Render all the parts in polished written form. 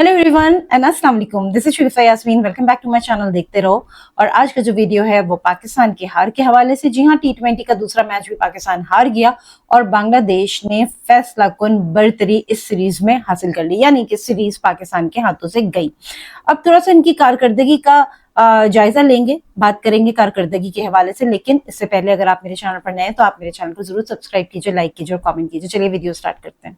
Hello everyone and अस्सलाम वालेकुम, this is Sharifa Yasmin. Welcome back to my channel देखते रहो। और आज का जो वीडियो है वो पाकिस्तान की हार के हवाले से। जी हाँ, T20 का दूसरा मैच भी पाकिस्तान हार गया और बांग्लादेश ने फैसला कुन बरतरी इस सीरीज में हासिल कर ली, यानी कि सीरीज पाकिस्तान के हाथों से गई। अब थोड़ा सा इनकी कारकर्दगी का जायजा लेंगे, बात करेंगे कारकर्दगी के हवाले से। लेकिन इससे पहले अगर आप मेरे चैनल पर नए हैं तो आप मेरे चैनल को जरूर सब्सक्राइब कीजिए, लाइक कीजिए और कमेंट कीजिए। चलिए वीडियो स्टार्ट करते हैं।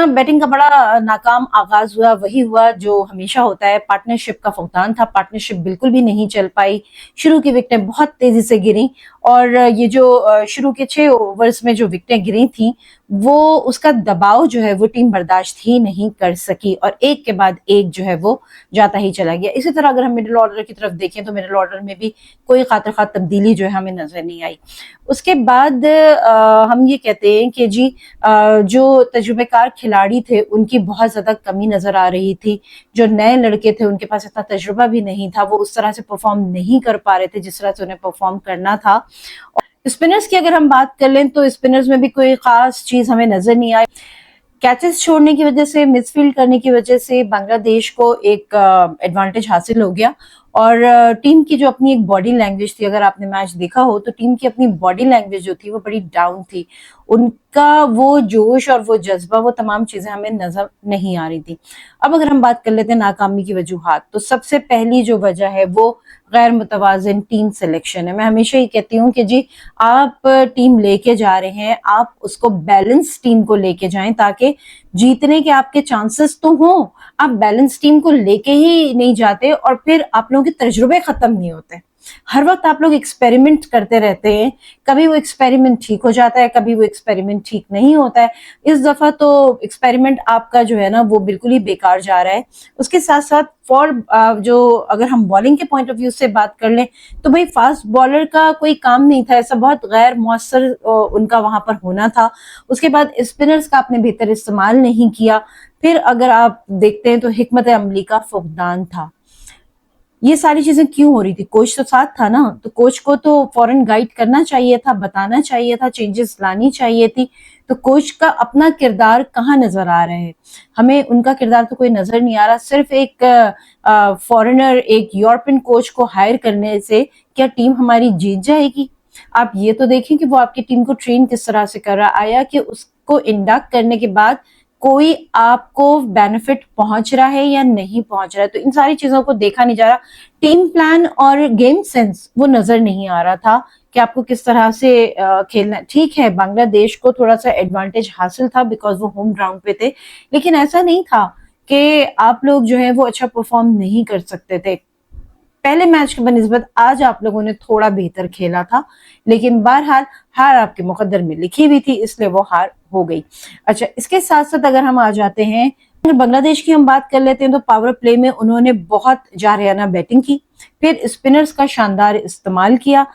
बैटिंग का बड़ा नाकाम आगाज हुआ, वही हुआ जो हमेशा होता है। पार्टनरशिप का फुकदान था, पार्टनरशिप बिल्कुल भी नहीं चल पाई। शुरू की विकेटें बहुत तेजी से गिरी और ये जो शुरू के 6 ओवर्स में जो विकेटें गिरी थी वो उसका दबाव जो है वो टीम बर्दाश्त ही नहीं कर सकी और एक के बाद एक जो है वो जाता ही चला गया। इसी तरह अगर हम मिडिल ऑर्डर की तरफ देखें तो मिडिल ऑर्डर में भी कोई खातिर खा तब्दीली जो है हमें नजर नहीं आई। उसके बाद हम ये कहते हैं कि जी जो तजुर्बेकार खिलाड़ी थे उनकी बहुत ज्यादा कमी नजर आ रही थी। जो नए लड़के थे उनके पास इतना तजुर्बा भी नहीं था, वो उस तरह से परफॉर्म नहीं कर पा रहे थे जिस तरह से उन्हें परफॉर्म करना था। स्पिनर्स की अगर हम बात कर लें तो स्पिनर्स में भी कोई खास चीज हमें नजर नहीं आई। कैचेस छोड़ने की वजह से, मिसफील्ड करने की वजह से बांग्लादेश को एक एडवांटेज हासिल हो गया और टीम की जो अपनी एक बॉडी लैंग्वेज थी, अगर आपने मैच देखा हो तो टीम की अपनी बॉडी लैंग्वेज जो थी वो बड़ी डाउन थी। उनका वो जोश और वो जज्बा, वो तमाम चीजें हमें नजर नहीं आ रही थी। अब अगर हम बात कर लेते हैं नाकामी की वजूहात, तो सबसे पहली जो वजह है वो गैर मुतवाजिन टीम सिलेक्शन है। मैं हमेशा ही कहती हूँ कि जी आप टीम लेके जा रहे हैं, आप उसको बैलेंस टीम को लेके जाएं ताकि जीतने के आपके चांसेस तो हों। आप बैलेंस टीम को लेके ही नहीं जाते और फिर आप लोगों के तजुर्बे खत्म नहीं होते। हर वक्त आप लोग एक्सपेरिमेंट करते रहते हैं, कभी वो एक्सपेरिमेंट ठीक हो जाता है, कभी वो एक्सपेरिमेंट ठीक नहीं होता है। इस दफा तो एक्सपेरिमेंट आपका जो है ना वो बिल्कुल ही बेकार जा रहा है। उसके साथ साथ जो अगर हम बॉलिंग के पॉइंट ऑफ व्यू से बात कर लें तो भाई फास्ट बॉलर का कोई काम नहीं था, ऐसा बहुत गैर मौसर उनका वहां पर होना था। उसके बाद स्पिनर्स का आपने बेहतर इस्तेमाल नहीं किया। फिर अगर आप देखते हैं तो हिकमत अमली का फुकदान था। ये सारी चीजें क्यों हो रही थी? कोच तो साथ था ना, तो कोच को तो फौरन गाइड करना चाहिए था, बताना चाहिए था, चेंजेस लानी चाहिए थी। तो कोच का अपना किरदार कहाँ नजर आ रहा है? हमें उनका किरदार तो कोई नजर नहीं आ रहा। सिर्फ एक फॉरेनर, एक यूरोपियन कोच को हायर करने से क्या टीम हमारी जीत जाएगी? आप ये तो देखें कि वो आपकी टीम को ट्रेन किस तरह से कर रहा आया, कि उसको इंडक्ट करने के बाद कोई आपको बेनिफिट पहुंच रहा है या नहीं पहुंच रहा है। तो इन सारी चीजों को देखा नहीं जा रहा। टीम प्लान और गेम सेंस वो नजर नहीं आ रहा था कि आपको किस तरह से खेलना। ठीक है, बांग्लादेश को थोड़ा सा एडवांटेज हासिल था बिकॉज वो होम ग्राउंड पे थे, लेकिन ऐसा नहीं था कि आप लोग जो है वो अच्छा परफॉर्म नहीं कर सकते थे। पहले मैच के बनिस्बत आज आप लोगों ने थोड़ा बेहतर खेला था, लेकिन बहरहाल हार आपके मुकद्दर में लिखी हुई थी, इसलिए वो हार हो गई। अच्छा, इसके साथ साथ अगर हम आ जाते हैं, अगर बांग्लादेश की हम बात कर लेते हैं तो पावर प्ले में उन्होंने बहुत जारहाना बैटिंग की, फिर स्पिनर्स का शानदार इस्तेमाल किया,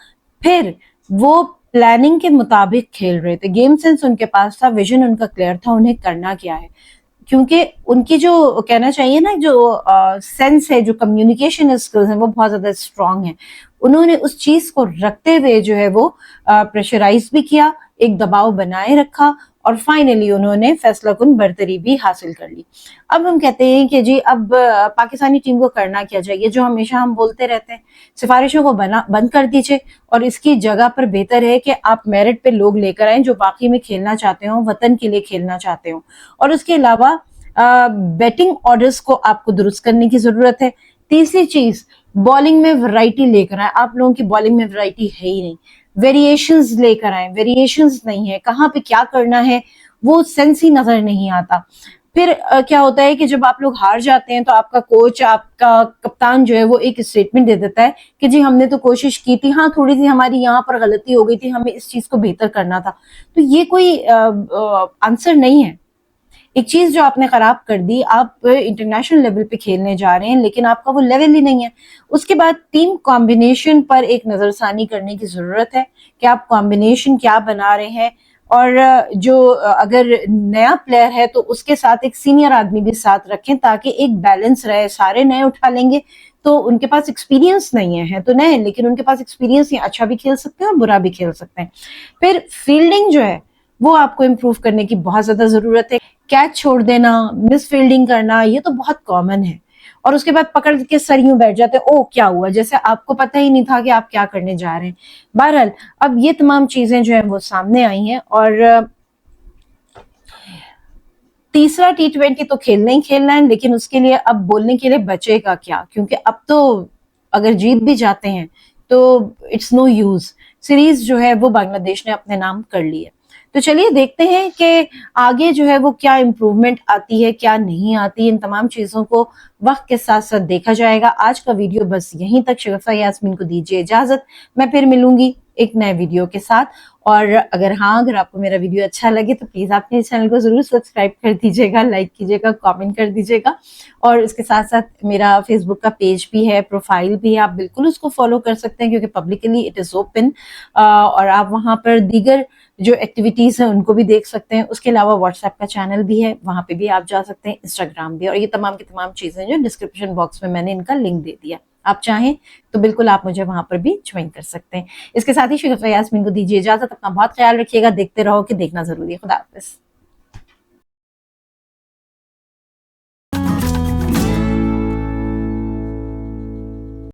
फिर वो प्लानिंग के मुताबिक खेल रहे थे। गेम सेंस उनके पास था, विजन उनका क्लियर था, उन्हें करना क्या है। क्योंकि उनकी जो कहना चाहिए ना जो सेंस है, जो कम्युनिकेशन स्किल्स हैं वो बहुत ज्यादा स्ट्रांग है। उन्होंने उस चीज को रखते हुए जो है वो प्रेशराइज भी किया, एक दबाव बनाए रखा और फाइनली उन्होंने फैसला कुन बरतरी भी हासिल कर ली। अब हम कहते हैं कि जी अब पाकिस्तानी टीम को करना क्या चाहिए? जो हमेशा हम बोलते रहते हैं, सिफारिशों को बंद कर दीजिए और इसकी जगह पर बेहतर है कि आप मेरिट पे लोग लेकर आए जो वाकई में खेलना चाहते हो, वतन के लिए खेलना चाहते हो। और उसके अलावा बैटिंग ऑर्डर्स को आपको दुरुस्त करने की जरूरत है। तीसरी चीज, बॉलिंग में वैरायटी लेकर आए। आप लोगों की बॉलिंग में वैरायटी है ही नहीं। वेरिएशंस लेकर आए, वेरिएशंस नहीं है, कहाँ पे क्या करना है वो सेंस ही नजर नहीं आता। फिर क्या होता है कि जब आप लोग हार जाते हैं तो आपका कोच, आपका कप्तान जो है वो एक स्टेटमेंट दे देता है कि जी हमने तो कोशिश की थी, हाँ थोड़ी सी हमारी यहाँ पर गलती हो गई थी, हमें इस चीज को बेहतर करना था। तो ये कोई आंसर नहीं है। एक चीज जो आपने खराब कर दी, आप इंटरनेशनल लेवल पे खेलने जा रहे हैं लेकिन आपका वो लेवल ही नहीं है। उसके बाद टीम कॉम्बिनेशन पर एक नजरसानी करने की जरूरत है कि आप कॉम्बिनेशन क्या बना रहे हैं। और जो अगर नया प्लेयर है तो उसके साथ एक सीनियर आदमी भी साथ रखें ताकि एक बैलेंस रहे। सारे नए उठा लेंगे तो उनके पास एक्सपीरियंस नहीं है तो नए, लेकिन उनके पास एक्सपीरियंस ही, अच्छा भी खेल सकते हैं और बुरा भी खेल सकते हैं। फिर फील्डिंग जो है وہ آپ کو امپروو کرنے کی بہت زیادہ ضرورت ہے. کیچ چھوڑ دینا, مس فیلڈنگ کرنا, یہ تو بہت کامن ہے, اور اس کے بعد پکڑ کے سر یوں بیٹھ جاتے ہیں, او کیا ہوا, جیسے آپ کو پتہ ہی نہیں تھا کہ آپ کیا کرنے جا رہے ہیں. بہرحال اب یہ تمام چیزیں جو ہیں وہ سامنے آئی ہیں, اور تیسرا T20 تو کھیلنا ہی کھیلنا ہے, لیکن اس کے لیے اب بولنے کے لیے بچے گا کیا, کیونکہ اب تو اگر جیت بھی جاتے ہیں تو اٹس نو یوز. سیریز جو ہے وہ بنگلہ دیش نے اپنے نام کر لی ہے. تو چلیے دیکھتے ہیں کہ آگے جو ہے وہ کیا امپروومنٹ آتی ہے, کیا نہیں آتی. ان تمام چیزوں کو وقت کے ساتھ ساتھ دیکھا جائے گا. آج کا ویڈیو بس یہیں تک. شگفتہ یاسمین کو دیجیے اجازت, میں پھر ملوں گی ایک نئے ویڈیو کے ساتھ. اور اگر آپ کو میرا ویڈیو اچھا لگے تو پلیز آپ میرے چینل کو ضرور سبسکرائب کر دیجیے گا, لائک کیجیے گا, کامنٹ کر دیجیے گا. اور اس کے ساتھ ساتھ میرا فیس بک کا پیج بھی ہے, پروفائل بھی ہے, آپ بالکل اس کو فالو کر سکتے ہیں کیونکہ پبلکلی اٹ از اوپن, اور آپ وہاں پر دیگر جو ایکٹیویٹیز ہیں ان کو بھی دیکھ سکتے ہیں. اس کے علاوہ واٹس ایپ کا چینل بھی ہے, وہاں پہ بھی آپ جا سکتے ہیں, انسٹاگرام بھی, اور یہ تمام کی تمام چیزیں جو ڈسکرپشن باکس میں میں نے ان کا لنک دے دیا. آپ چاہیں تو بالکل آپ مجھے وہاں پر بھی جوائن کر سکتے ہیں. اس کے ساتھ ہی شگفتہ یاسمین کو دیجیے اجازت. اپنا بہت خیال رکھیے گا, دیکھتے رہو کہ دیکھنا ضروری ہے. خدا حافظ.